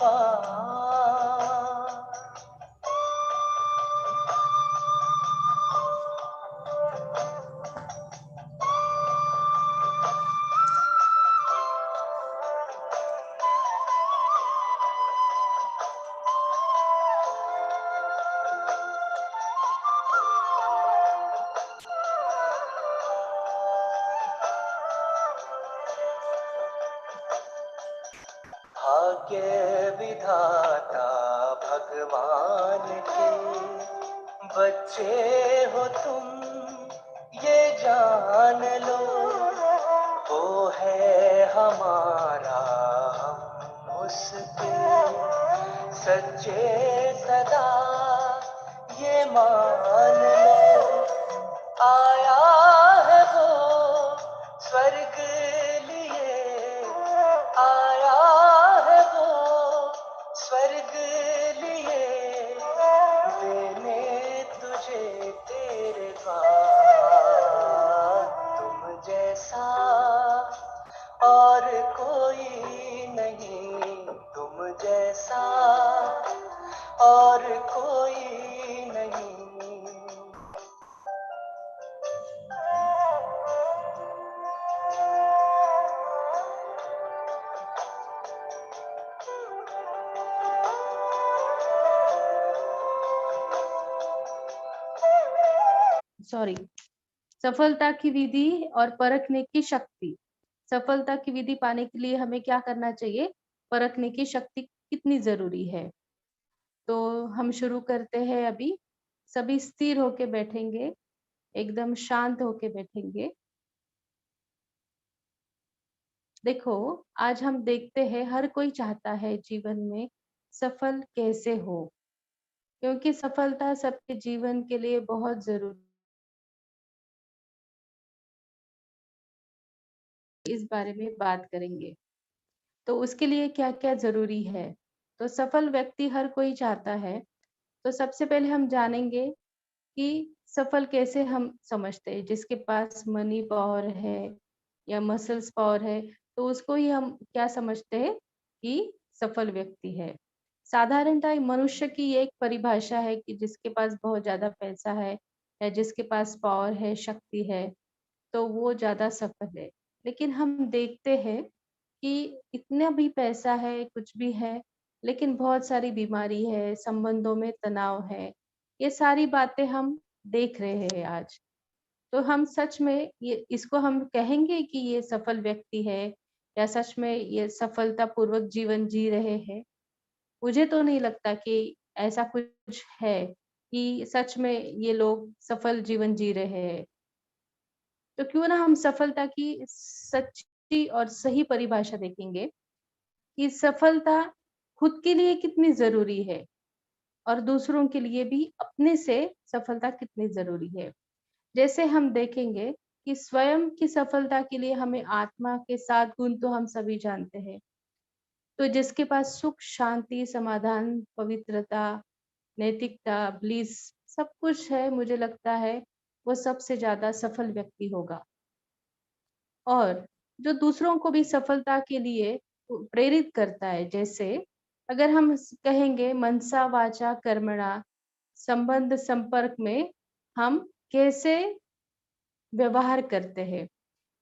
पार। भाग्य विधाता भगवान के बच्चे हो तुम, ये जान लो, वो है हमारा, हम उसके सच्चे सदा, ये मान लो। आया है वो स्वर्ग लिए, आया है वो स्वर्ग लिए, देने तुझे तेरे द्वार। तुम जैसा और कोई नहीं, तुम जैसा और कोई नहीं। सॉरी। सफलता की विधि और परखने की शक्ति। सफलता की विधि पाने के लिए हमें क्या करना चाहिए, परखने की शक्ति कितनी जरूरी है। तो हम शुरू करते हैं अभी। सभी स्थिर होके बैठेंगे, एकदम शांत होके बैठेंगे। देखो, आज हम देखते हैं हर कोई चाहता है जीवन में सफल कैसे हो, क्योंकि सफलता सबके जीवन के लिए बहुत जरूरी। इस बारे में बात करेंगे। तो उसके लिए क्या क्या जरूरी है। तो सफल व्यक्ति हर कोई चाहता है। तो सबसे पहले हम जानेंगे कि सफल कैसे हम समझते हैं। जिसके पास मनी पावर है या मसल्स पावर है, तो उसको ही हम क्या समझते हैं कि सफल व्यक्ति है। साधारणतः मनुष्य की ये एक परिभाषा है कि जिसके पास बहुत ज्यादा पैसा है या जिसके पास पावर है, शक्ति है, तो वो ज्यादा सफल है। लेकिन हम देखते हैं कि इतना भी पैसा है, कुछ भी है, लेकिन बहुत सारी बीमारी है, संबंधों में तनाव है। ये सारी बातें हम देख रहे हैं आज। तो हम सच में ये इसको हम कहेंगे कि ये सफल व्यक्ति है या सच में ये सफलता पूर्वक जीवन जी रहे हैं। मुझे तो नहीं लगता कि ऐसा कुछ है कि सच में ये लोग सफल जीवन जी रहे हैं। तो क्यों ना हम सफलता की सच्ची और सही परिभाषा देखेंगे कि सफलता खुद के लिए कितनी जरूरी है और दूसरों के लिए भी अपने से सफलता कितनी जरूरी है। जैसे हम देखेंगे कि स्वयं की सफलता के लिए हमें आत्मा के 7 गुण तो हम सभी जानते हैं। तो जिसके पास सुख, शांति, समाधान, पवित्रता, नैतिकता, ब्लिस सब कुछ है, मुझे लगता है वो सबसे ज्यादा सफल व्यक्ति होगा। और जो दूसरों को भी सफलता के लिए प्रेरित करता है। जैसे अगर हम कहेंगे मनसा वाचा कर्मणा, संबंध संपर्क में हम कैसे व्यवहार करते हैं।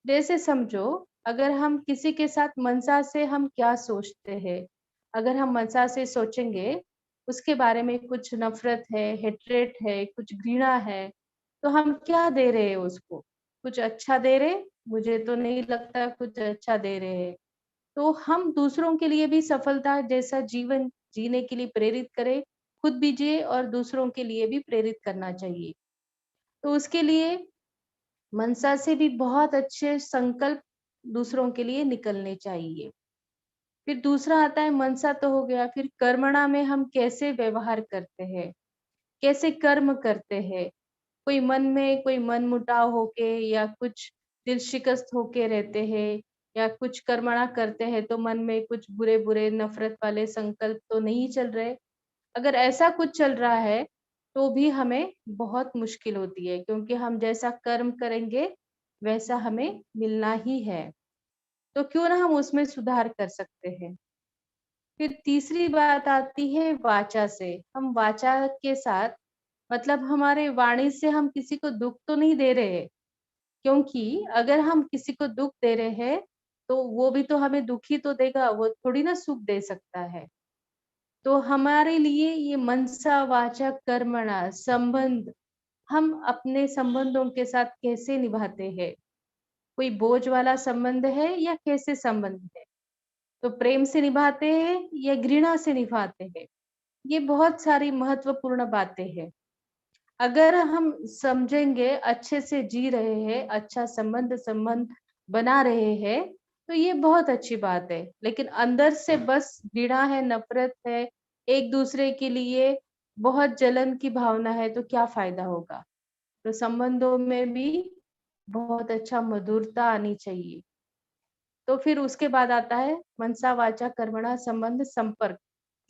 जैसे समझो, अगर हम किसी के साथ मनसा से हम क्या सोचते हैं। अगर हम मनसा से सोचेंगे, उसके बारे में कुछ नफरत है, हेट्रेट है, कुछ घृणा है, तो हम क्या दे रहे हैं उसको, कुछ अच्छा दे रहे? मुझे तो नहीं लगता कुछ अच्छा दे रहे हैं। तो हम दूसरों के लिए भी सफलता जैसा जीवन जीने के लिए प्रेरित करें, खुद भी जिए और दूसरों के लिए भी प्रेरित करना चाहिए। तो उसके लिए मनसा से भी बहुत अच्छे संकल्प दूसरों के लिए निकलने चाहिए। फिर दूसरा आता है, मनसा तो हो गया, फिर कर्मणा में हम कैसे व्यवहार करते हैं, कैसे कर्म करते हैं। कोई मन में कोई मनमुटाव होके या कुछ दिल शिकस्त होके रहते हैं या कुछ कर्मणा करते हैं तो मन में कुछ बुरे बुरे नफरत वाले संकल्प तो नहीं चल रहे। अगर ऐसा कुछ चल रहा है तो भी हमें बहुत मुश्किल होती है, क्योंकि हम जैसा कर्म करेंगे वैसा हमें मिलना ही है। तो क्यों ना हम उसमें सुधार कर सकते हैं। फिर तीसरी बात आती है वाचा से। हम वाचा के साथ मतलब हमारे वाणी से हम किसी को दुःख तो नहीं दे रहे हैं, क्योंकि अगर हम किसी को दुःख दे रहे हैं, तो वो भी तो हमें दुःख ही तो देगा, वो थोड़ी ना सुख दे सकता है। तो हमारे लिए ये मनसा वाचा कर्मणा संबंध, हम अपने संबंधों के साथ कैसे निभाते हैं? कोई बोझ वाला संबंध है या कैसे संबंध है? तो प्रेम से निभाते हैं या घृणा से निभाते हैं? ये बहुत सारी महत्वपूर्ण बातें हैं। अगर हम समझेंगे, अच्छे से जी रहे हैं, अच्छा संबंध संबंध बना रहे हैं, तो ये बहुत अच्छी बात है। लेकिन अंदर से बस घृणा है, नफरत है, एक दूसरे के लिए बहुत जलन की भावना है, तो क्या फायदा होगा? तो संबंधों में भी बहुत अच्छा मधुरता आनी चाहिए। तो फिर उसके बाद आता है मनसा वाचा कर्मणा संबंध संपर्क।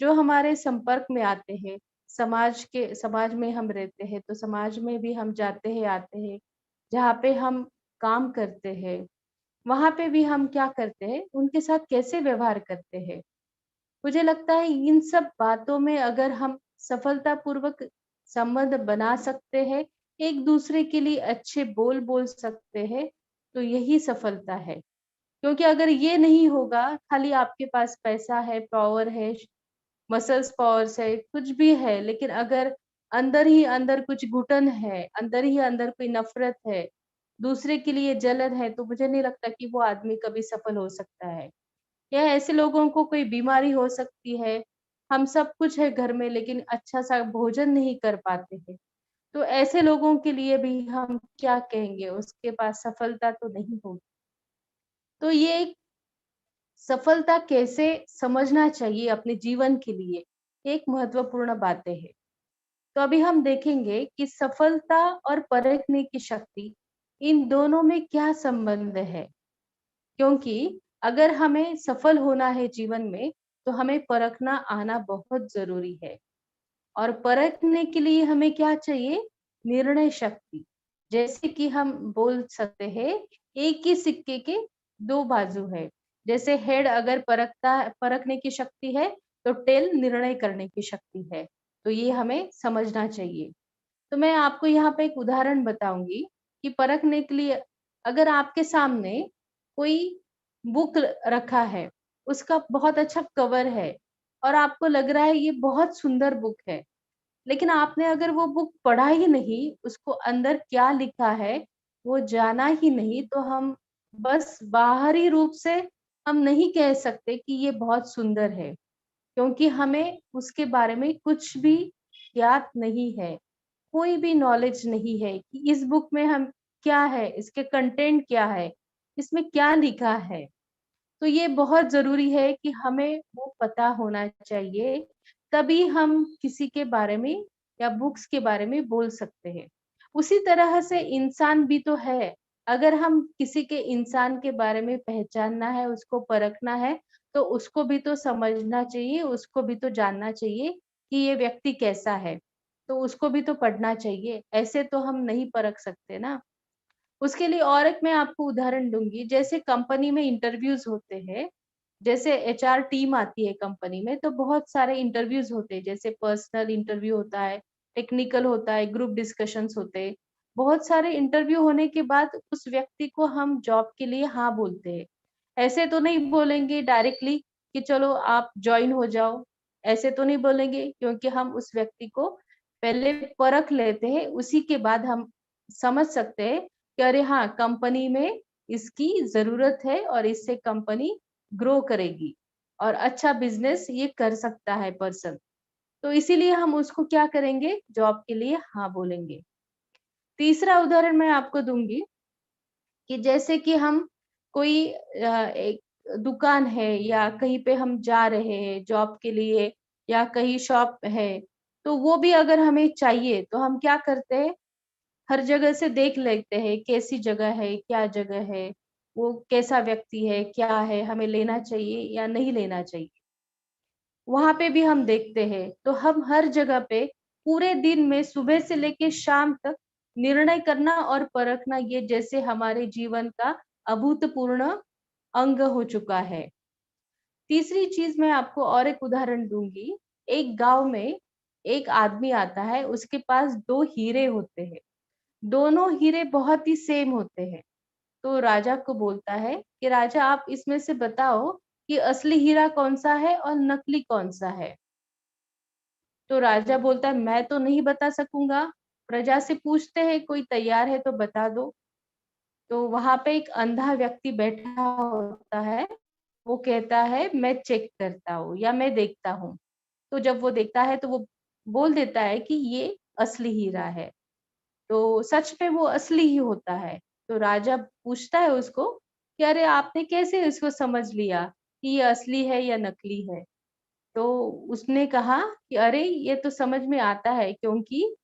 जो हमारे संपर्क में आते हैं, समाज में हम रहते हैं, तो समाज में भी हम जाते हैं आते हैं, जहाँ पे हम काम करते हैं, वहां पे भी हम क्या करते हैं, उनके साथ कैसे व्यवहार करते हैं। मुझे लगता है इन सब बातों में अगर हम सफलतापूर्वक संबंध बना सकते हैं, एक दूसरे के लिए अच्छे बोल बोल सकते हैं, तो यही सफलता है। क्योंकि अगर ये नहीं होगा, खाली आपके पास पैसा है, पावर है, मसल्स पावर्स है, कुछ भी है, लेकिन अगर अंदर ही अंदर कुछ घुटन है, अंदर ही अंदर कोई नफरत है, दूसरे के लिए जलन है, तो मुझे नहीं लगता कि वो आदमी कभी सफल हो सकता है। या ऐसे लोगों को कोई बीमारी हो सकती है, हम सब कुछ है घर में लेकिन अच्छा सा भोजन नहीं कर पाते हैं। तो ऐसे लोगों के लिए भी हम क्या कहेंगे, उसके पास सफलता तो नहीं होगी। तो ये सफलता कैसे समझना चाहिए अपने जीवन के लिए, एक महत्वपूर्ण बातें है। तो अभी हम देखेंगे कि सफलता और परखने की शक्ति, इन दोनों में क्या संबंध है। क्योंकि अगर हमें सफल होना है जीवन में, तो हमें परखना आना बहुत जरूरी है। और परखने के लिए हमें क्या चाहिए? निर्णय शक्ति। जैसे कि हम बोल सकते हैं, एक ही सिक्के के दो बाजू है। जैसे हेड अगर परखने की शक्ति है, तो टेल निर्णय करने की शक्ति है। तो ये हमें समझना चाहिए। तो मैं आपको यहाँ पे एक उदाहरण बताऊंगी कि परखने के लिए, अगर आपके सामने कोई बुक रखा है, उसका बहुत अच्छा कवर है, और आपको लग रहा है ये बहुत सुंदर बुक है, लेकिन आपने अगर वो बुक पढ़ा ही नहीं, उसको अंदर क्या लिखा है वो जाना ही नहीं, तो हम बस बाहरी रूप से हम नहीं कह सकते कि ये बहुत सुंदर है, क्योंकि हमें उसके बारे में कुछ भी ज्ञात नहीं है, कोई भी नॉलेज नहीं है कि इस बुक में हम क्या है, इसके कंटेंट क्या है, इसमें क्या लिखा है। तो ये बहुत ज़रूरी है कि हमें वो पता होना चाहिए, तभी हम किसी के बारे में या बुक्स के बारे में बोल सकते हैं। उसी तरह से इंसान भी तो है, अगर हम किसी के इंसान के बारे में पहचानना है, उसको परखना है, तो उसको भी तो समझना चाहिए, उसको भी तो जानना चाहिए कि ये व्यक्ति कैसा है। तो उसको भी तो पढ़ना चाहिए, ऐसे तो हम नहीं परख सकते ना। उसके लिए और एक मैं आपको उदाहरण दूँगी, जैसे कंपनी में इंटरव्यूज़ होते हैं, जैसे एचआर टीम आती है कंपनी में, तो बहुत सारे इंटरव्यूज़ होते हैं, जैसे पर्सनल इंटरव्यू होता है, टेक्निकल होता है, ग्रुप डिस्कशंस होते हैं। बहुत सारे इंटरव्यू होने के बाद उस व्यक्ति को हम जॉब के लिए हाँ बोलते हैं। ऐसे तो नहीं बोलेंगे डायरेक्टली कि चलो आप जॉइन हो जाओ, ऐसे तो नहीं बोलेंगे, क्योंकि हम उस व्यक्ति को पहले परख लेते हैं, उसी के बाद हम समझ सकते हैं कि अरे हाँ, कंपनी में इसकी ज़रूरत है और इससे कंपनी ग्रो करेगी और अच्छा बिज़नेस ये कर सकता है पर्सन। तो इसीलिए हम उसको क्या करेंगे, जॉब के लिए हाँ बोलेंगे। तीसरा उदाहरण मैं आपको दूँगी कि जैसे कि हम कोई एक दुकान है या कहीं पे हम जा रहे हैं जॉब के लिए या कहीं शॉप है, तो वो भी अगर हमें चाहिए, तो हम क्या करते हैं, हर जगह से देख लेते हैं कैसी जगह है, क्या जगह है, वो कैसा व्यक्ति है, क्या है, हमें लेना चाहिए या नहीं लेना चाहिए। वहाँ पे भी हम देखते हैं, तो हम हर जगह पे पूरे दिन में सुबह से लेके शाम तक निर्णय करना और परखना, ये जैसे हमारे जीवन का अभूतपूर्ण अंग हो चुका है। तीसरी चीज मैं आपको और एक उदाहरण दूंगी। एक गांव में एक आदमी आता है, उसके पास 2 हीरे होते हैं। दोनों हीरे बहुत ही सेम होते हैं। तो राजा को बोलता है कि राजा, आप इसमें से बताओ कि असली हीरा कौन सा है और नकली कौन सा है। तो राजा बोलता है, मैं तो नहीं बता सकूंगा। प्रजा से पूछते हैं, कोई तैयार है तो बता दो। तो वहां पे एक अंधा व्यक्ति बैठा होता है। वो कहता है, मैं चेक करता हूँ या मैं देखता हूँ। तो जब वो देखता है तो वो बोल देता है कि ये असली हीरा है। तो सच में वो असली ही होता है। तो राजा पूछता है उसको कि अरे, आपने कैसे इसको समझ लिया कि ये असली है या नकली है। तो उसने कहा कि अरे, ये तो समझ में आता है, क्योंकि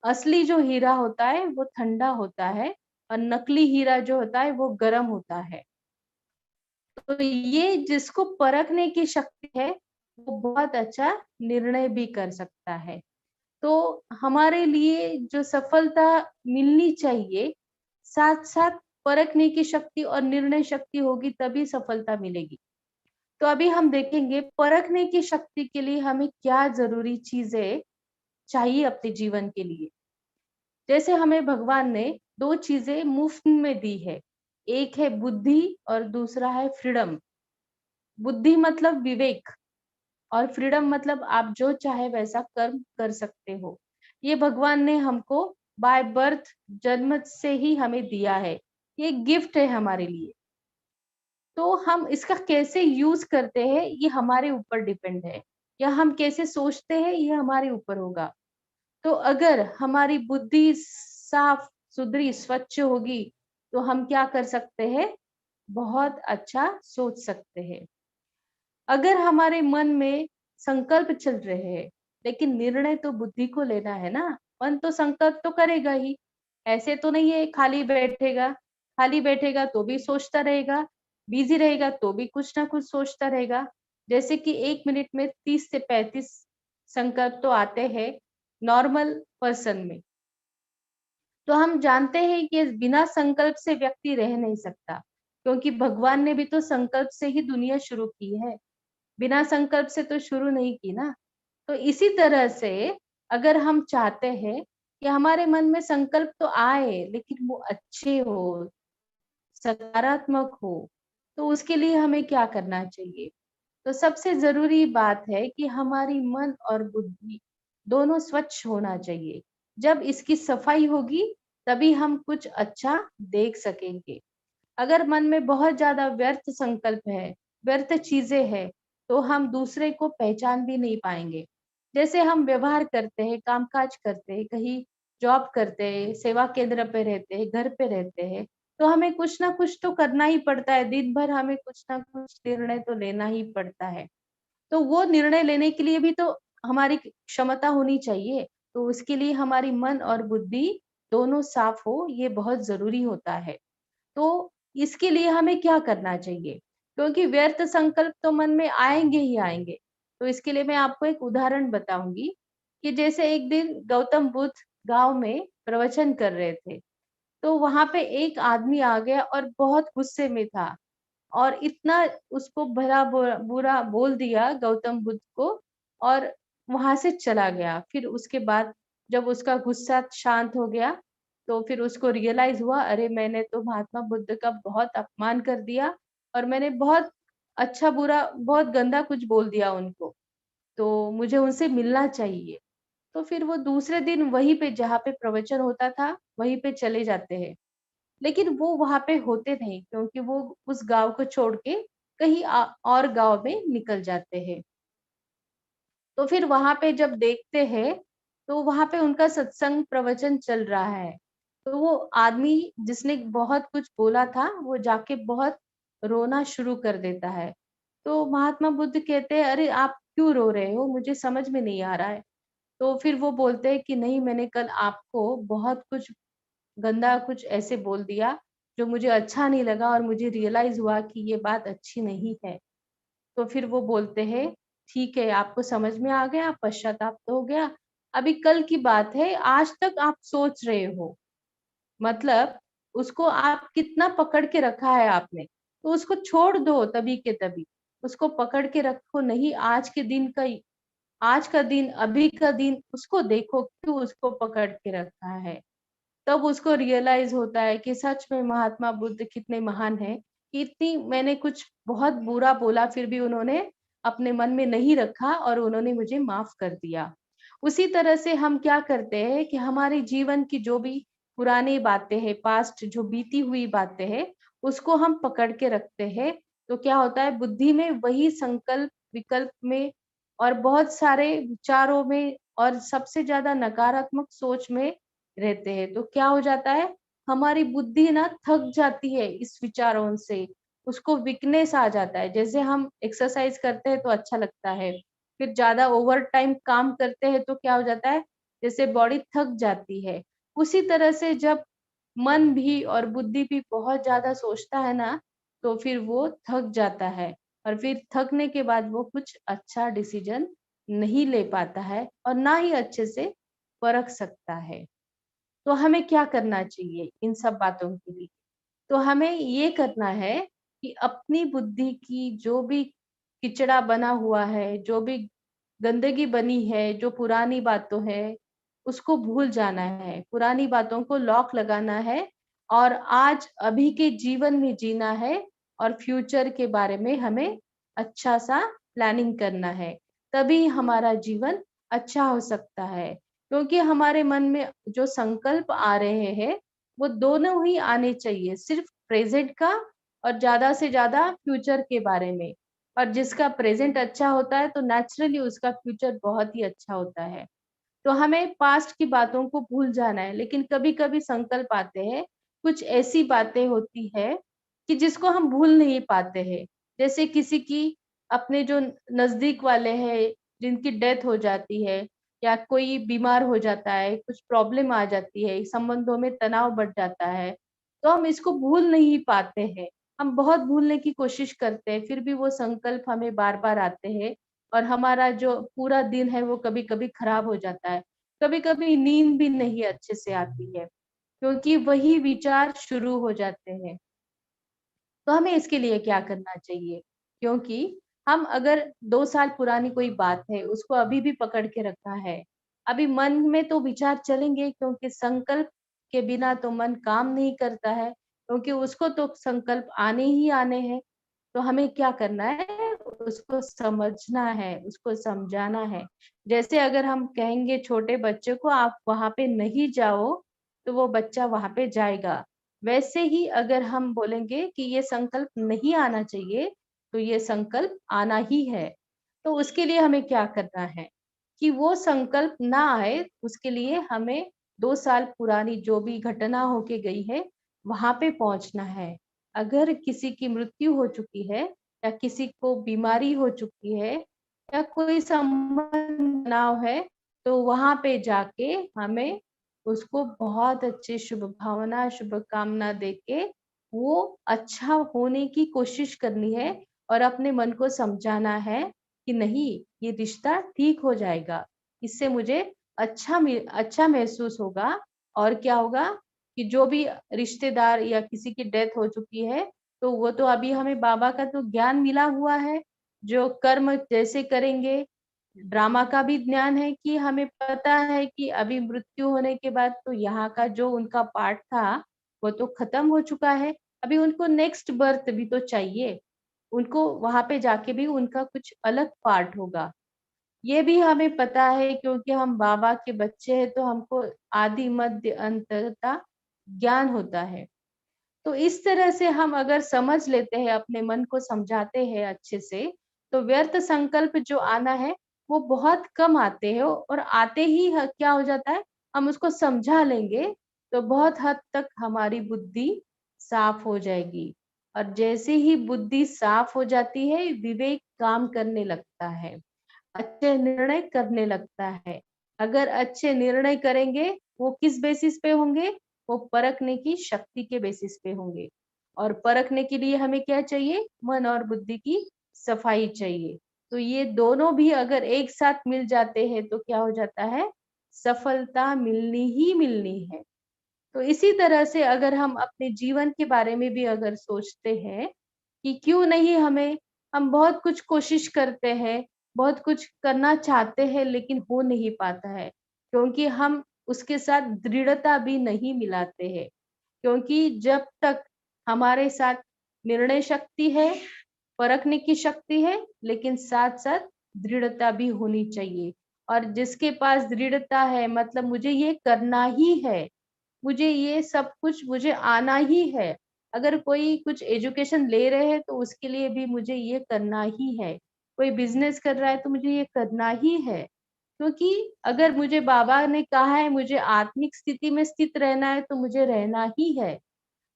असली जो हीरा होता है वो ठंडा होता है और नकली हीरा जो होता है वो गर्म होता है। तो ये जिसको परखने की शक्ति है, वो बहुत अच्छा निर्णय भी कर सकता है। तो हमारे लिए जो सफलता मिलनी चाहिए, साथ-साथ परखने की शक्ति और निर्णय शक्ति होगी, तभी सफलता मिलेगी। तो अभी हम देखेंगे परखने की शक्ति के लिए हमें क्या ज़रूरी चीज़ें चाहिए अपने जीवन के लिए। जैसे हमें भगवान ने 2 चीज़ें मुफ्त में दी है। एक है बुद्धि और दूसरा है फ्रीडम। बुद्धि मतलब विवेक और फ्रीडम मतलब आप जो चाहे वैसा कर्म कर सकते हो। ये भगवान ने हमको बाय बर्थ, जन्म से ही हमें दिया है। ये गिफ्ट है हमारे लिए। तो हम इसका कैसे यूज़ करते हैं, ये हमारे ऊपर डिपेंड है, या हम कैसे सोचते हैं, ये हमारे ऊपर होगा। तो अगर हमारी बुद्धि साफ, सुधरी, स्वच्छ होगी, तो हम क्या कर सकते हैं? बहुत अच्छा सोच सकते हैं। अगर हमारे मन में संकल्प चल रहे हैं, लेकिन निर्णय तो बुद्धि को लेना है ना, मन तो संकल्प तो करेगा ही। ऐसे तो नहीं है खाली बैठेगा तो भी सोचता रहेगा, बिजी रहेगा तो भी कुछ ना कुछ सोचता रहेगा। जैसे कि 1 मिनट में 30 से 35 संकल्प तो आते हैं नॉर्मल पर्सन में। तो हम जानते हैं कि बिना संकल्प से व्यक्ति रह नहीं सकता, क्योंकि भगवान ने भी तो संकल्प से ही दुनिया शुरू की है। बिना संकल्प से तो शुरू नहीं की ना। तो इसी तरह से अगर हम चाहते हैं कि हमारे मन में संकल्प तो आए, लेकिन वो अच्छे हो, सकारात्मक हो, तो उसके लिए हमें क्या करना चाहिए? तो सबसे ज़रूरी बात है कि हमारी मन और बुद्धि दोनों स्वच्छ होना चाहिए। जब इसकी सफाई होगी, तभी हम कुछ अच्छा देख सकेंगे। अगर मन में बहुत ज़्यादा व्यर्थ संकल्प है, व्यर्थ चीज़ें हैं, तो हम दूसरे को पहचान भी नहीं पाएँगे। जैसे हम व्यवहार करते हैं, काम-काज करते हैं, कहीं जॉब करते हैं, सेवा केंद्र पे रहते हैं, घर पे रहते हैं, तो हमें कुछ ना कुछ तो करना ही पड़ता है। दिन भर हमें कुछ ना कुछ निर्णय तो लेना ही पड़ता है। तो वो निर्णय लेने के लिए भी तो हमारी क्षमता होनी चाहिए। तो उसके लिए हमारी मन और बुद्धि दोनों साफ हो, ये बहुत ज़रूरी होता है। तो इसके लिए हमें क्या करना चाहिए? क्योंकि व्यर्थ संकल्प तो मन में आएँगे ही आएँगे। तो इसके लिए मैं आपको एक उदाहरण बताऊँगी कि जैसे एक दिन गौतम बुद्ध गाँव में प्रवचन कर रहे थे। तो वहाँ पे एक आदमी आ गया और बहुत गुस्से में था और इतना उसको भला बुरा बोल दिया गौतम बुद्ध को और वहां से चला गया। फिर उसके बाद जब उसका गुस्सा शांत हो गया, तो फिर उसको रियलाइज हुआ, अरे, मैंने तो महात्मा बुद्ध का बहुत अपमान कर दिया और मैंने बहुत अच्छा बुरा, बहुत गंदा कुछ बोल दिया उनको। तो मुझे उनसे मिलना चाहिए। तो फिर वो दूसरे दिन वहीं पे, जहाँ पे प्रवचन होता था, वहीं पे चले जाते हैं। लेकिन वो वहाँ पे होते नहीं, क्योंकि वो उस गाँव को छोड़ के कहीं और गाँव में निकल जाते हैं। तो फिर वहाँ पे जब देखते हैं, तो वहाँ पे उनका सत्संग प्रवचन चल रहा है। तो वो आदमी जिसने बहुत कुछ बोला था, वो जाके बहुत रोना शुरू कर देता है। तो महात्मा बुद्ध कहते हैं, अरे, आप क्यों रो रहे हो? मुझे समझ में नहीं आ रहा है। तो फिर वो बोलते हैं कि नहीं, मैंने कल आपको बहुत कुछ गंदा कुछ ऐसे बोल दिया, जो मुझे अच्छा नहीं लगा और मुझे रियलाइज़ हुआ कि ये बात अच्छी नहीं है। तो फिर वो बोलते हैं, ठीक है, आपको समझ में आ गया, पश्चाताप तो हो गया। अभी कल की बात है, आज तक आप सोच रहे हो। मतलब उसको आप कितना पकड़ के रखा है आपने, तो उसको छोड़ दो तभी के तभी। उसको पकड़ के रखो नहीं, आज का दिन, अभी का दिन उसको देखो, क्यों उसको पकड़ के रखा है। तब उसको रियलाइज होता है कि सच में महात्मा बुद्ध कितने महान हैं, कि इतनी मैंने कुछ बहुत बुरा बोला फिर भी उन्होंने अपने मन में नहीं रखा और उन्होंने मुझे माफ कर दिया। उसी तरह से हम क्या करते हैं कि हमारे जीवन की जो भी पुरानी बातें हैं, पास्ट जो बीती हुई बातें हैं, उसको हम पकड़ के रखते हैं। तो क्या होता है, बुद्धि में वही संकल्प विकल्प में और बहुत सारे विचारों में और सबसे ज्यादा नकारात्मक सोच में रहते हैं। तो क्या हो जाता है, हमारी बुद्धि ना थक जाती है इस विचारों से, उसको वीकनेस आ जाता है। जैसे हम एक्सरसाइज करते हैं तो अच्छा लगता है, फिर ज्यादा ओवर टाइम काम करते हैं तो क्या हो जाता है, जैसे बॉडी थक जाती है। उसी तरह से जब मन भी और बुद्धि भी बहुत ज्यादा सोचता है ना, तो फिर वो थक जाता है और फिर थकने के बाद वो कुछ अच्छा डिसीजन नहीं ले पाता है और ना ही अच्छे से परख सकता है। तो हमें क्या करना चाहिए इन सब बातों के लिए? तो हमें ये करना है कि अपनी बुद्धि की जो भी किचड़ा बना हुआ है, जो भी गंदगी बनी है, जो पुरानी बातों है, उसको भूल जाना है, पुरानी बातों को लॉक लगाना है और आज अभी के जीवन में जीना है और फ्यूचर के बारे में हमें अच्छा सा प्लानिंग करना है। तभी हमारा जीवन अच्छा हो सकता है। क्योंकि हमारे मन में जो संकल्प आ रहे हैं, वो दोनों ही आने चाहिए, सिर्फ प्रेजेंट का और ज्यादा से ज्यादा फ्यूचर के बारे में। और जिसका प्रेजेंट अच्छा होता है तो नेचुरली उसका फ्यूचर बहुत ही अच्छा होता है। तो हमें पास्ट की बातों को भूल जाना है, लेकिन कभी कभी संकल्प आते हैं, कुछ ऐसी बातें होती है कि जिसको हम भूल नहीं पाते हैं। जैसे किसी की, अपने जो नजदीक वाले हैं जिनकी डेथ हो जाती है, या कोई बीमार हो जाता है, कुछ प्रॉब्लम आ जाती है, संबंधों में तनाव बढ़ जाता है, तो हम इसको भूल नहीं पाते हैं। हम बहुत भूलने की कोशिश करते हैं, फिर भी वो संकल्प हमें बार बार आते हैं और हमारा जो पूरा दिन है वो कभी कभी खराब हो जाता है। कभी कभी नींद भी नहीं अच्छे से आती है, क्योंकि वही विचार शुरू हो जाते हैं। तो हमें इसके लिए क्या करना चाहिए? क्योंकि हम अगर 2 साल पुरानी कोई बात है, उसको अभी भी पकड़ के रखा है, अभी मन में तो विचार चलेंगे, क्योंकि संकल्प के बिना तो मन काम नहीं करता है, क्योंकि उसको तो संकल्प आने ही आने हैं। तो हमें क्या करना है, उसको समझना है, उसको समझाना है। जैसे अगर हम कहेंगे छोटे बच्चे को आप वहां पे नहीं जाओ, तो वो बच्चा वहां पे जाएगा। वैसे ही अगर हम बोलेंगे कि ये संकल्प नहीं आना चाहिए, तो ये संकल्प आना ही है। तो उसके लिए हमें क्या करना है कि वो संकल्प ना आए, उसके लिए हमें 2 साल पुरानी जो भी घटना होके गई है, वहां पे पहुंचना है। अगर किसी की मृत्यु हो चुकी है या किसी को बीमारी हो चुकी है या कोई संबंध तनाव है, तो वहां पे जाके हमें उसको बहुत अच्छी शुभ भावना, शुभकामना देके वो अच्छा होने की कोशिश करनी है और अपने मन को समझाना है कि नहीं, ये रिश्ता ठीक हो जाएगा। इससे मुझे अच्छा महसूस होगा। और क्या होगा कि जो भी रिश्तेदार या किसी की डेथ हो चुकी है, तो वो तो अभी हमें बाबा का तो ज्ञान मिला हुआ है, जो कर्म जैसे करेंगे। ड्रामा का भी ज्ञान है कि हमें पता है कि अभी मृत्यु होने के बाद तो यहाँ का जो उनका पार्ट था वो तो खत्म हो चुका है। अभी उनको नेक्स्ट बर्थ भी तो चाहिए, उनको वहां पे जाके भी उनका कुछ अलग पार्ट होगा। ये भी हमें पता है, क्योंकि हम बाबा के बच्चे हैं तो हमको आदि मध्य अंत का ज्ञान होता है। तो इस तरह से हम अगर समझ लेते हैं, अपने मन को समझाते हैं अच्छे से, तो व्यर्थ संकल्प जो आना है वो बहुत कम आते हैं और आते ही क्या हो जाता है, हम उसको समझा लेंगे तो बहुत हद तक हमारी बुद्धि साफ हो जाएगी। और जैसे ही बुद्धि साफ हो जाती है, विवेक काम करने लगता है, अच्छे निर्णय करने लगता है। अगर अच्छे निर्णय करेंगे, वो किस बेसिस पे होंगे? वो परखने की शक्ति के बेसिस पे होंगे। और परखने के लिए हमें क्या चाहिए? मन और बुद्धि की सफाई चाहिए। तो ये दोनों भी अगर एक साथ मिल जाते हैं तो क्या हो जाता है? सफलता मिलनी ही मिलनी है। तो इसी तरह से अगर हम अपने जीवन के बारे में भी अगर सोचते हैं कि क्यों नहीं हमें हम बहुत कुछ कोशिश करते हैं, बहुत कुछ करना चाहते हैं लेकिन हो नहीं पाता है, क्योंकि हम उसके साथ दृढ़ता भी नहीं मिलाते हैं। क्योंकि जब तक हमारे साथ निर्णय शक्ति है, परखने की शक्ति है, लेकिन साथ-साथ दृढ़ता भी होनी चाहिए। और जिसके पास दृढ़ता है मतलब मुझे ये करना ही है, मुझे ये सब कुछ मुझे आना ही है। अगर कोई कुछ एजुकेशन ले रहे हैं तो उसके लिए भी मुझे ये करना ही है। कोई बिज़नेस कर रहा है तो मुझे ये करना ही है। क्योंकि अगर मुझे बाबा ने कहा है मुझे आत्मिक स्थिति में स्थित रहना है तो मुझे रहना ही है।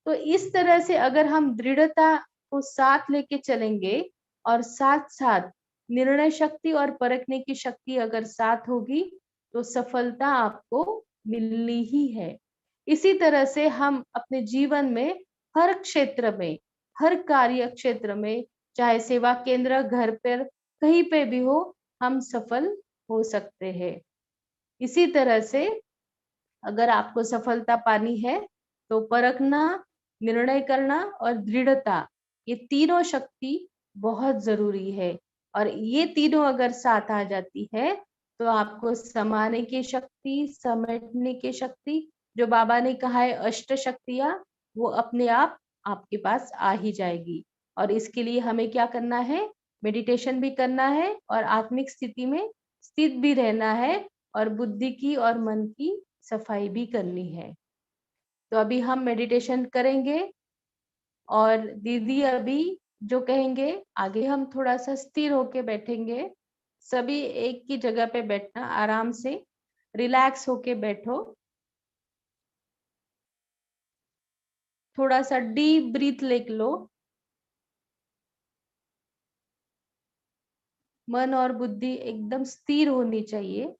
तो इस तरह से अगर हम दृढ़ता को साथ लेके चलेंगे और साथ-साथ निर्णय शक्ति और परखने की शक्ति अगर साथ होगी, तो सफलता आपको मिलनी ही है। इसी तरह से हम अपने जीवन में हर क्षेत्र में, हर कार्य क्षेत्र में, चाहे सेवा केंद्र, घर पर, कहीं पे भी हो, हम सफल हो सकते हैं। इसी तरह से अगर आपको सफलता पानी है, तो परखना, निर्णय करना और दृढ़ता, ये तीनों शक्ति बहुत ज़रूरी है। और ये तीनों अगर साथ आ जाती है, तो आपको समाने की शक्ति, समेटने की शक्ति, जो बाबा ने कहा है अष्ट शक्तियाँ, वो अपने आप आपके पास आ ही जाएगी। और इसके लिए हमें क्या करना है? मेडिटेशन भी करना है और आत्मिक स्थिति में स्थित भी रहना है और बुद्धि की और मन की सफाई भी करनी है। तो अभी हम मेडिटेशन करेंगे और दीदी अभी जो कहेंगे आगे हम थोड़ा-सा स्थिर होके बैठेंगे। सभी एक ही जगह पे बैठना, आराम से रिलैक्स होके बैठो। थोड़ा-सा डीप ब्रीथ ले लो। मन और बुद्धि एकदम स्थिर होनी चाहिए।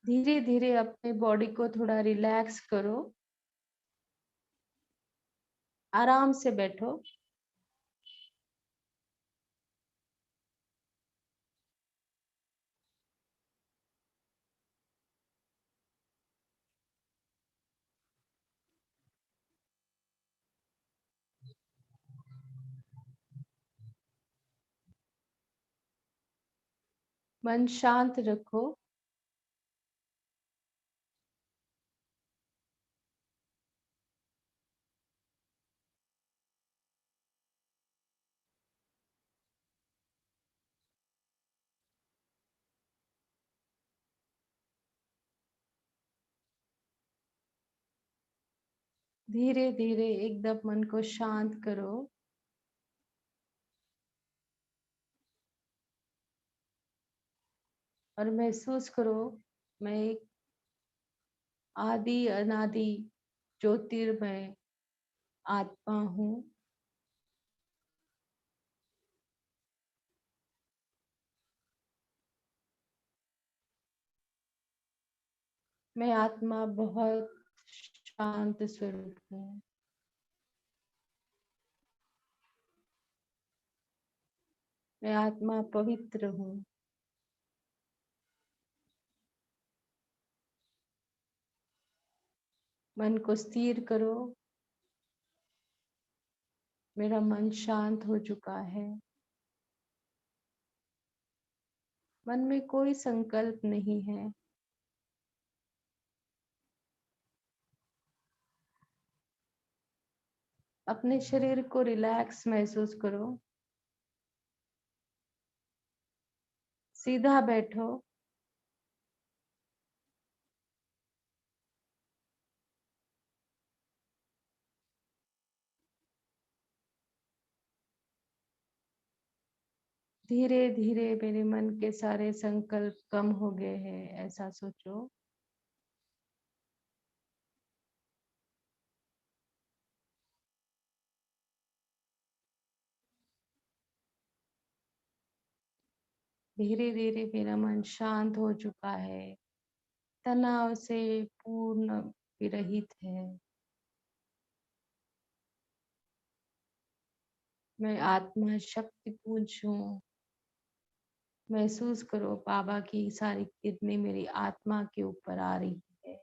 धीरे-धीरे अपने बॉडी को थोड़ा रिलैक्स करो। आराम से बैठो। मन शांत रखो। धीरे-धीरे एकदम मन को शांत करो। और महसूस करो, मैं एक आदि अनादि ज्योतिर्मय आत्मा हूँ। मैं आत्मा बहुत शांत स्वरूप हूँ। मैं आत्मा पवित्र हूँ। मन को स्थिर करो। मेरा मन शांत हो चुका है। मन में कोई संकल्प नहीं है। अपने शरीर को रिलैक्स महसूस करो। सीधा बैठो। धीरे धीरे मेरे मन के सारे संकल्प कम हो गए हैं, ऐसा सोचो। धीरे धीरे मेरा मन शांत हो चुका है, तनाव से पूर्ण विरहित है। मैं आत्मा शक्ति पुंज हूँ। महसूस करो बाबा की सारी किरणें मेरी आत्मा के ऊपर आ रही है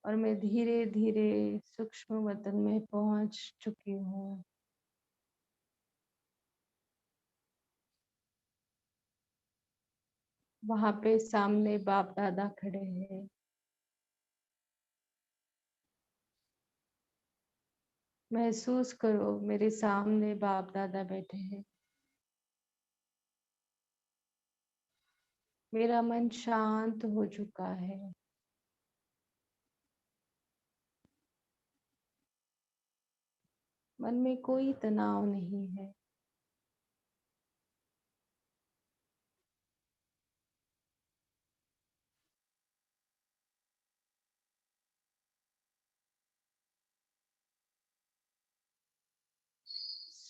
और मैं धीरे धीरे सूक्ष्म वतन में पहुंच चुकी हूँ। वहां पे सामने बाप दादा खड़े हैं। महसूस करो मेरे सामने बाप दादा बैठे हैं। मेरा मन शांत हो चुका है। मन में कोई तनाव नहीं है।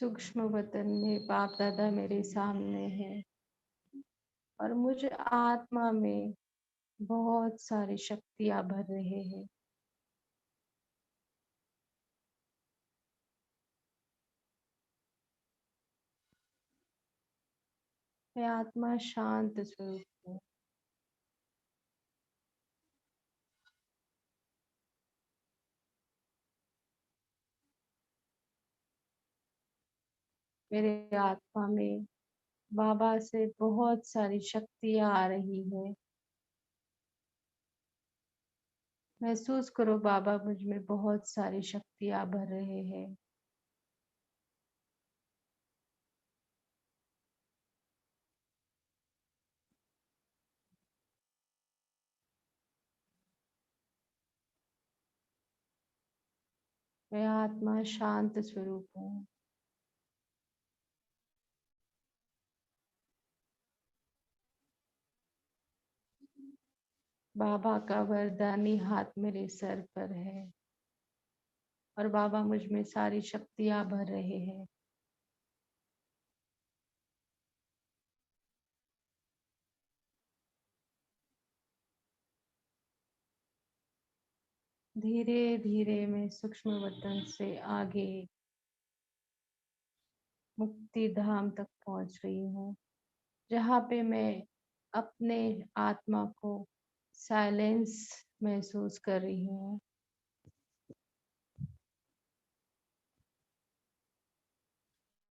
सूक्ष्म वतन में बाप दादा मेरे सामने है और मुझे आत्मा में बहुत सारी शक्तियां भर रहे हैं। मैं आत्मा शांत स्वरूप हूँ। मेरे आत्मा में बाबा से बहुत सारी शक्तियां आ रही है। महसूस करो बाबा मुझ में बहुत सारी शक्तियां भर रहे हैं। मैं आत्मा शांत स्वरूप हूँ। बाबा का वरदानी हाथ मेरे सर पर है और बाबा मुझ में सारी शक्तियां भर रहे हैं। धीरे धीरे मैं सूक्ष्म वतन से आगे मुक्ति धाम तक पहुंच रही हूँ, जहाँ पे मैं अपने आत्मा को साइलेंस महसूस कर रही हूँ।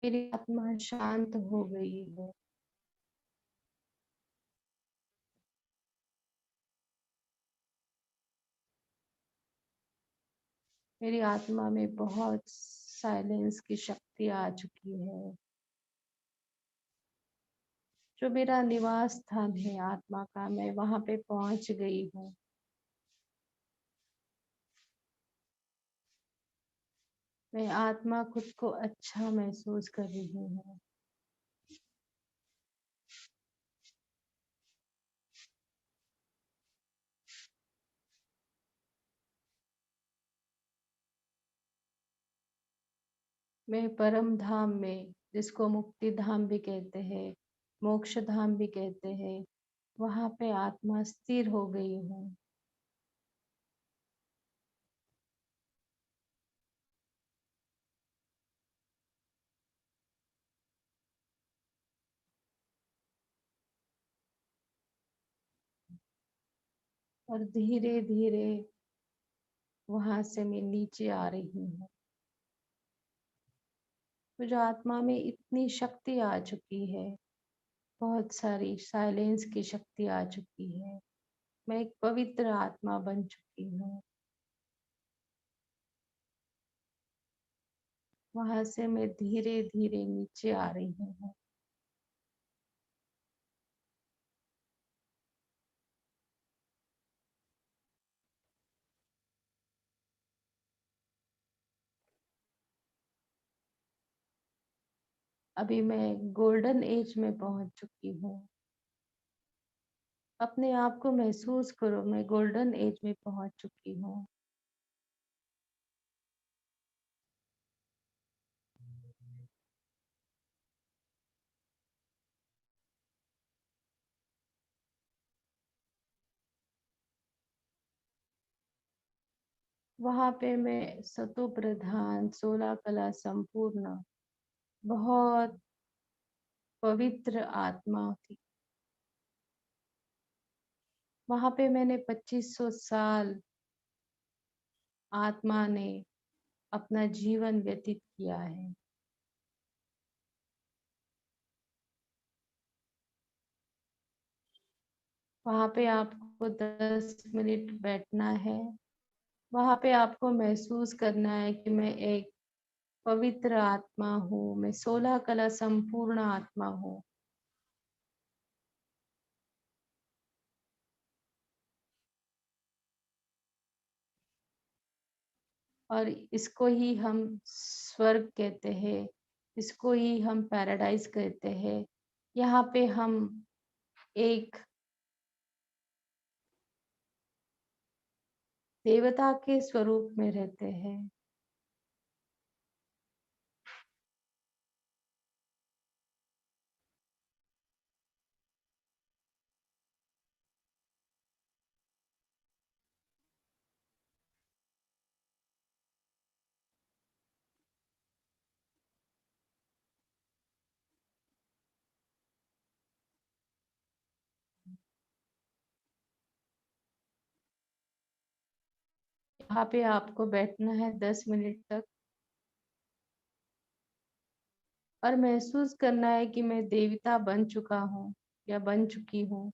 मेरी आत्मा शांत हो गई है। मेरी आत्मा में बहुत साइलेंस की शक्ति आ चुकी है। जो मेरा निवास स्थान है आत्मा का, मैं वहां पे पहुंच गई हूँ। मैं आत्मा खुद को अच्छा महसूस कर रही हूँ। मैं परम धाम में, जिसको मुक्ति धाम भी कहते हैं, मोक्ष धाम भी कहते हैं, वहां पे आत्मा स्थिर हो गई हूँ। और धीरे धीरे वहां से मैं नीचे आ रही हूँ। मुझे आत्मा में इतनी शक्ति आ चुकी है, बहुत सारी साइलेंस की शक्ति आ चुकी है। मैं एक पवित्र आत्मा बन चुकी हूँ। वहां से मैं धीरे धीरे नीचे आ रही हूँ। अभी मैं गोल्डन एज में पहुंच चुकी हूँ। अपने आप को महसूस करो, मैं गोल्डन एज में पहुंच चुकी हूँ। वहां पे मैं सतो प्रधान 16 कला संपूर्ण बहुत पवित्र आत्मा थी। वहां पे मैंने 2500 साल आत्मा ने अपना जीवन व्यतीत किया है। वहां पे आपको 10 मिनट बैठना है। वहां पे आपको महसूस करना है कि मैं एक पवित्र आत्मा हूँ, मैं 16 कला संपूर्ण आत्मा हूँ। और इसको ही हम स्वर्ग कहते हैं, इसको ही हम पैराडाइज कहते हैं। यहाँ पे हम एक देवता के स्वरूप में रहते हैं। यहाँ पे आपको बैठना है 10 मिनट तक और महसूस करना है कि मैं देवता बन चुका हूँ या बन चुकी हूँ।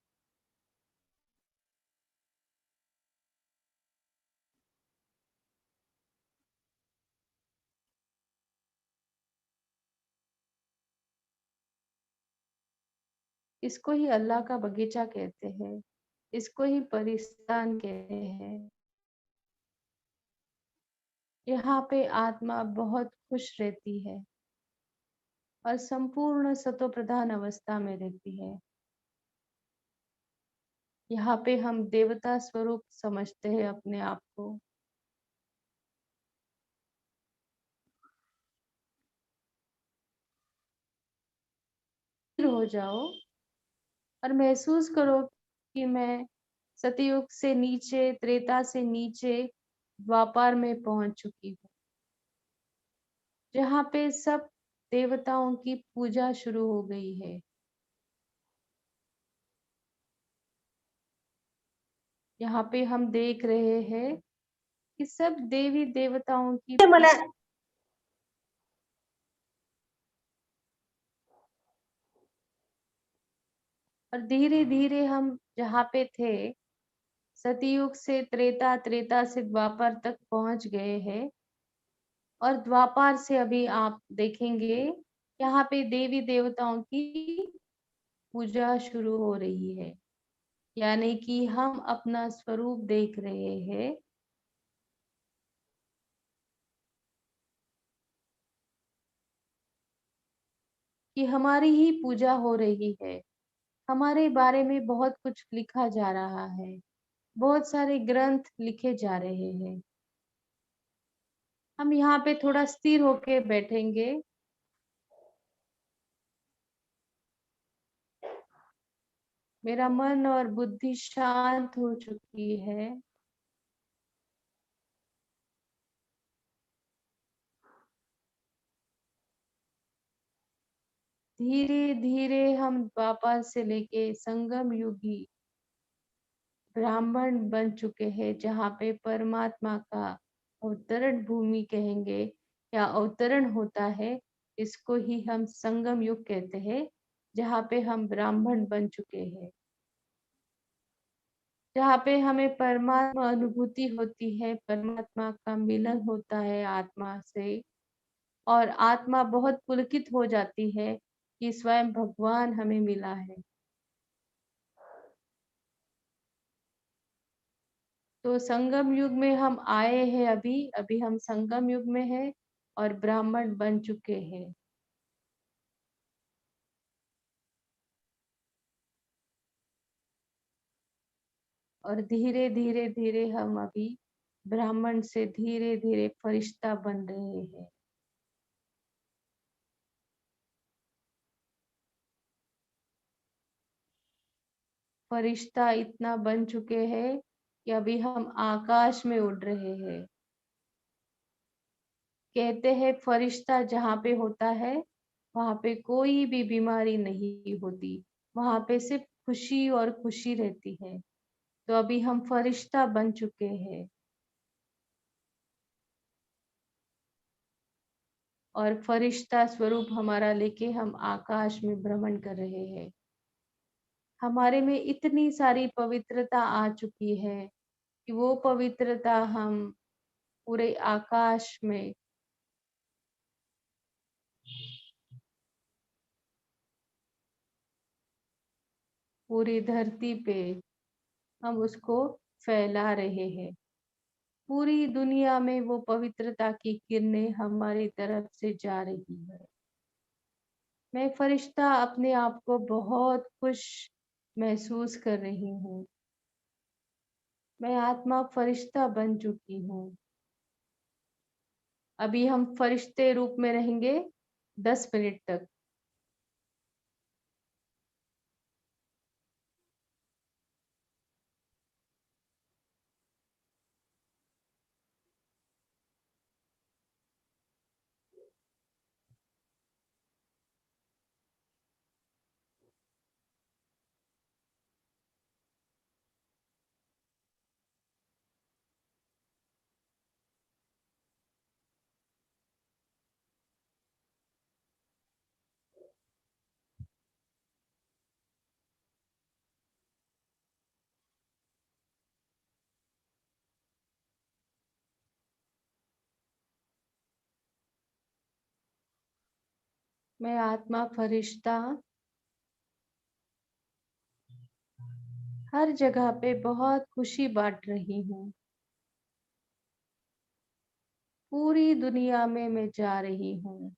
इसको ही अल्लाह का बगीचा कहते हैं, इसको ही परिस्तान कहते हैं। यहाँ पे आत्मा बहुत खुश रहती है और संपूर्ण सतो प्रधान अवस्था में रहती है। यहाँ पे हम देवता स्वरूप समझते हैं अपने आप को। स्थिर हो जाओ और महसूस करो कि मैं सतयुग से नीचे, त्रेता से नीचे द्वापर में पहुंच चुकी हूँ, जहाँ पे सब देवताओं की पूजा शुरू हो गई है। यहाँ पे हम देख रहे हैं कि सब देवी देवताओं की और धीरे धीरे हम जहाँ पे थे सतयुग से त्रेता, त्रेता से द्वापर तक पहुंच गए हैं। और द्वापर से अभी आप देखेंगे यहाँ पे देवी देवताओं की पूजा शुरू हो रही है, यानी कि हम अपना स्वरूप देख रहे हैं। कि हमारी ही पूजा हो रही है। हमारे बारे में बहुत कुछ लिखा जा रहा है, बहुत सारे ग्रंथ लिखे जा रहे हैं। हम यहाँ पे थोड़ा स्थिर होके बैठेंगे। मेरा मन और बुद्धि शांत हो चुकी है। धीरे धीरे हम द्वापर से लेके संगम युगी ब्राह्मण बन चुके हैं, जहाँ पे परमात्मा का अवतरण भूमि कहेंगे या अवतरण होता है। इसको ही हम संगम युग कहते हैं, जहाँ पे हम ब्राह्मण बन चुके हैं, जहाँ पे हमें परमात्मा अनुभूति होती है, परमात्मा का मिलन होता है आत्मा से और आत्मा बहुत पुलकित हो जाती है कि स्वयं भगवान हमें मिला है। तो संगम युग में हम आए हैं, अभी अभी हम संगम युग में हैं और ब्राह्मण बन चुके हैं। और धीरे धीरे धीरे हम अभी ब्राह्मण से धीरे धीरे फरिश्ता बन रहे हैं। फरिश्ता इतना बन चुके हैं कि अभी हम आकाश में उड़ रहे हैं। कहते हैं फरिश्ता जहाँ पे होता है, वहाँ पे कोई भी बीमारी नहीं होती, वहाँ पे सिर्फ खुशी और खुशी रहती है। तो अभी हम फरिश्ता बन चुके हैं और फरिश्ता स्वरूप हमारा लेके हम आकाश में भ्रमण कर रहे हैं। हमारे में इतनी सारी पवित्रता आ चुकी है कि वो पवित्रता हम पूरे आकाश में, पूरी धरती पे हम उसको फैला रहे हैं। पूरी दुनिया में वो पवित्रता की किरणें हमारी तरफ से जा रही है। मैं फरिश्ता अपने आप को बहुत खुश महसूस कर रही हूँ। मैं आत्मा फरिश्ता बन चुकी हूँ। अभी हम फरिश्ते रूप में रहेंगे 10 मिनट तक। मैं आत्मा फरिश्ता हर जगह पे बहुत खुशी बांट रही हूँ। पूरी दुनिया में मैं जा रही हूँ।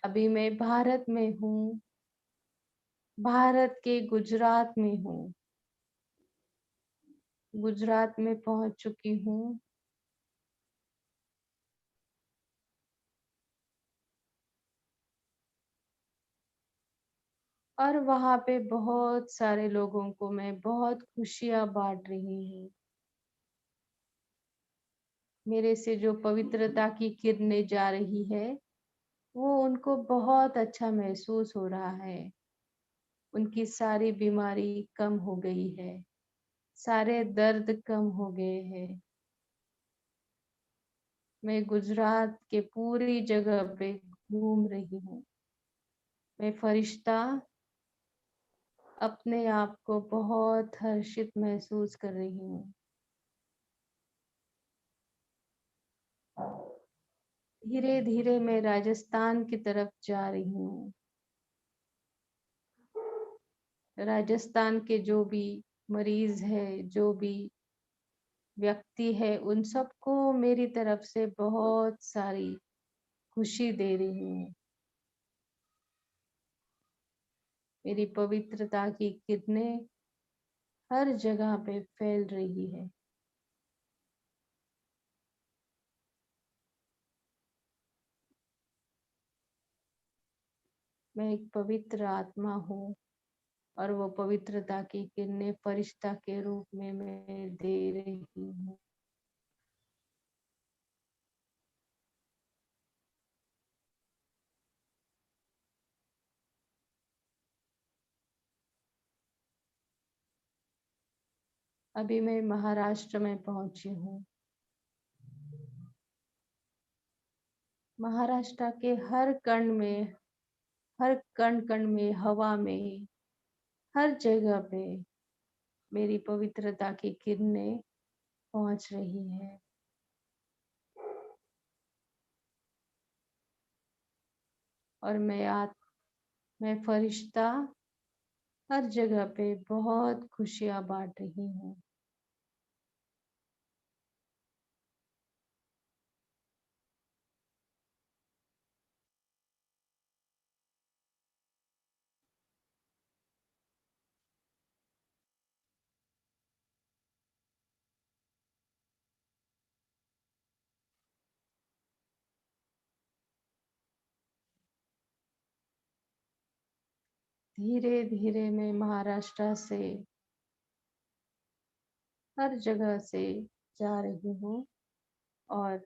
अभी मैं भारत में हूँ। भारत के गुजरात में हूँ। गुजरात में पहुंच चुकी हूँ। और वहाँ पे बहुत सारे लोगों को मैं बहुत खुशियाँ बांट रही हूँ। मेरे से जो पवित्रता की किरणें जा रही है, वो उनको बहुत अच्छा महसूस हो रहा है। उनकी सारी बीमारी कम हो गई है, सारे दर्द कम हो गए हैं। मैं गुजरात के पूरी जगह पे घूम रही हूँ। मैं फरिश्ता अपने आप को बहुत हर्षित महसूस कर रही हूँ। धीरे धीरे मैं राजस्थान की तरफ जा रही हूँ। राजस्थान के जो भी मरीज है, जो भी व्यक्ति है, उन सबको मेरी तरफ से बहुत सारी खुशी दे रही हूँ। मेरी पवित्रता की किरणें हर जगह पे फैल रही है। मैं एक पवित्र आत्मा हूँ और वो पवित्रता की किरणें फरिश्ता के रूप में मैं दे रही हूँ। अभी मैं महाराष्ट्र में पहुंची हूँ। महाराष्ट्र के हर कण में, हर कण कण में, हवा में, हर जगह पे मेरी पवित्रता की किरणें पहुंच रही है। और मैं फरिश्ता हर जगह पे बहुत खुशियाँ बांट रही हूँ। धीरे धीरे मैं महाराष्ट्र से हर जगह से जा रही हूँ और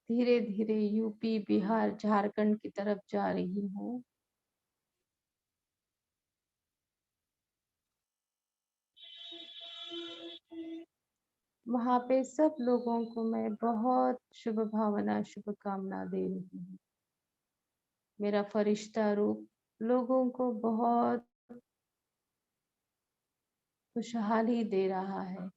धीरे धीरे यूपी, बिहार, झारखंड की तरफ जा रही हूँ। वहाँ पे सब लोगों को मैं बहुत शुभ भावना, शुभकामना दे रही हूँ। मेरा फरिश्ता रूप लोगों को बहुत खुशहाली दे रहा है।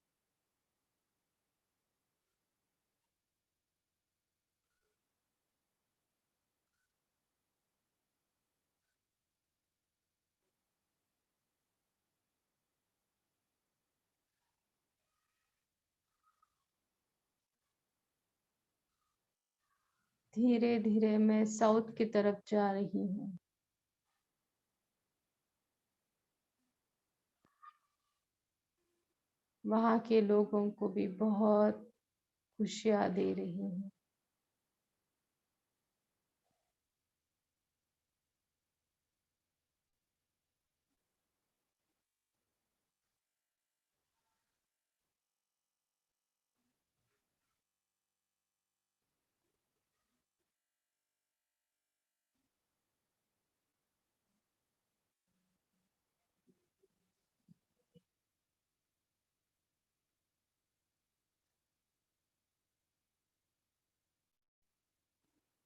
धीरे धीरे मैं साउथ की तरफ जा रही हूँ। वहाँ के लोगों को भी बहुत खुशियाँ दे रही हूँ।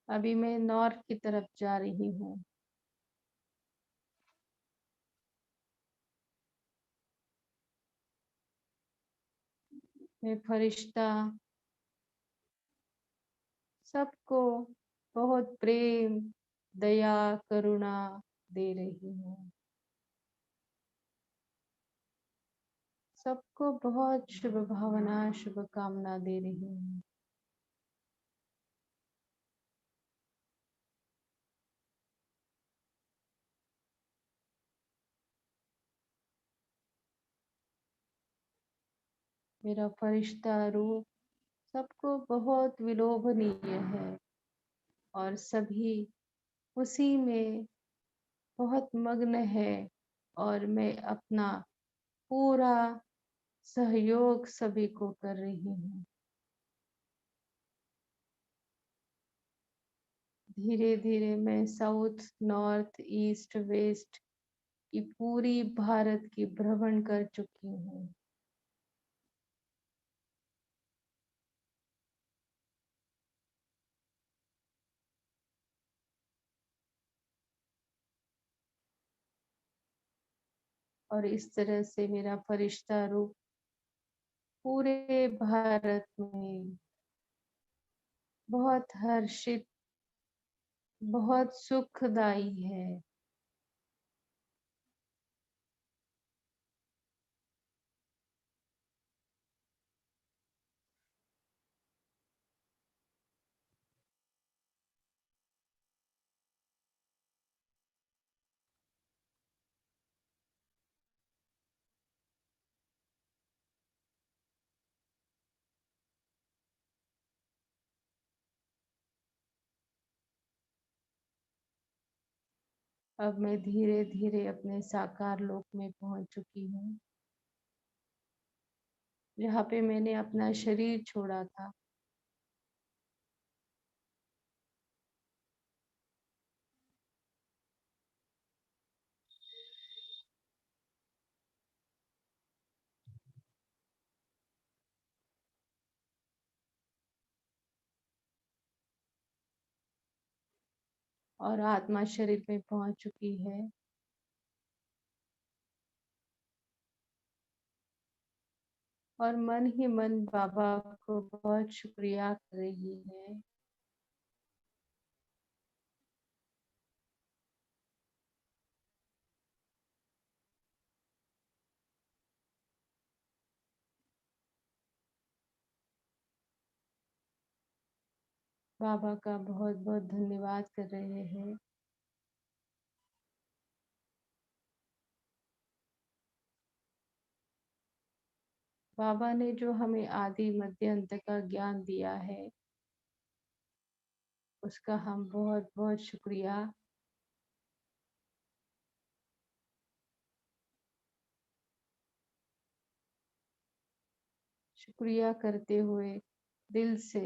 अभी मैं नॉर्थ की तरफ जा रही हूँ। मैं फरिश्ता सबको बहुत प्रेम, दया, करुणा दे रही हूँ। सबको बहुत शुभ भावना, शुभकामना दे रही हूँ। मेरा फरिश्ता रूप सबको बहुत विलोभनीय है और सभी उसी में बहुत मग्न है और मैं अपना पूरा सहयोग सभी को कर रही हूँ। धीरे धीरे मैं साउथ, नॉर्थ, ईस्ट, वेस्ट की पूरी भारत की भ्रमण कर चुकी हूँ। और इस तरह से मेरा फरिश्ता रूप पूरे भारत में बहुत हर्षित, बहुत सुखदाई है। अब मैं धीरे धीरे अपने साकार लोक में पहुंच चुकी हूँ, जहाँ पे मैंने अपना शरीर छोड़ा था। और आत्मा शरीर में पहुंच चुकी है। और मन ही मन बाबा को बहुत शुक्रिया कर रही है। बाबा का बहुत बहुत धन्यवाद कर रहे हैं। बाबा ने जो हमें आदि मध्य अंत का ज्ञान दिया है, उसका हम बहुत बहुत शुक्रिया करते हुए दिल से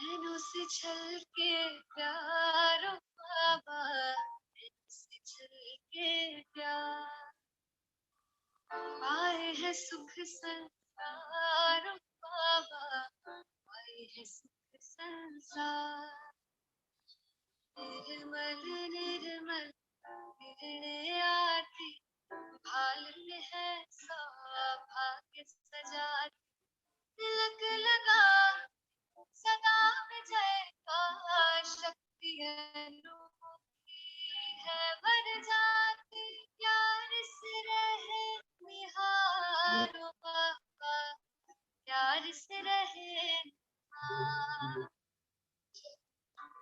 नैनों से छलके प्यारो बाबा, नैनों से छलके प्यार, आए है सुख संसार बाबा, आए है सुख संसार। निर्मल निर्मल निर्णय आती, भाल में है सौभाग्य सजाती, तिलक लगा सदा विजय का, शक्ति अनूठी है वर जाती, प्यार से रहे निहारो बाबा, प्यार से रहे निहार।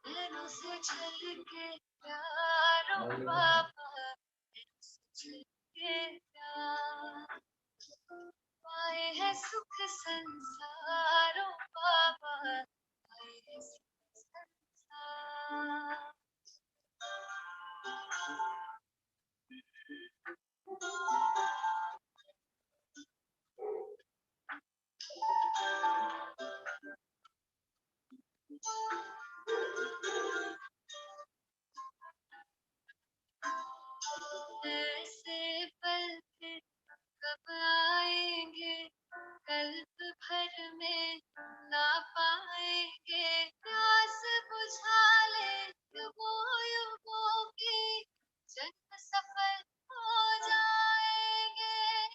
नैनों से छलके प्यारो बाबा, नैनों से छलके प्यार, आए है सुख संसारो बाबा, आए है सुख संसार। ऐसे पल फिर कब आएंगे, कल्प भर में ना पाएंगे, प्यास बुझा ले युगों युगों की, जन्म सफल हो जाएंगे।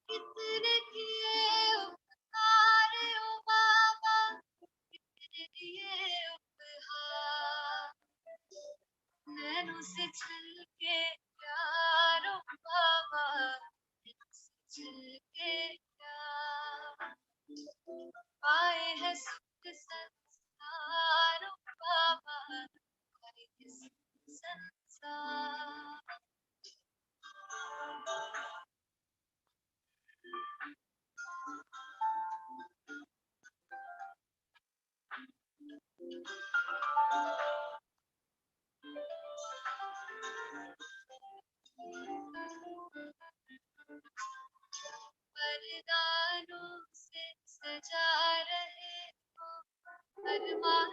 कितने किए उपकार ओ बाबा, कितने दिए उपहार, नैनों से छलके प्यारो बाबा, नैनों से छलके प्यार, आए है सुख संसार बाबा, आए है सुख संसार। वरदानों से सजा रहे हो, अरमान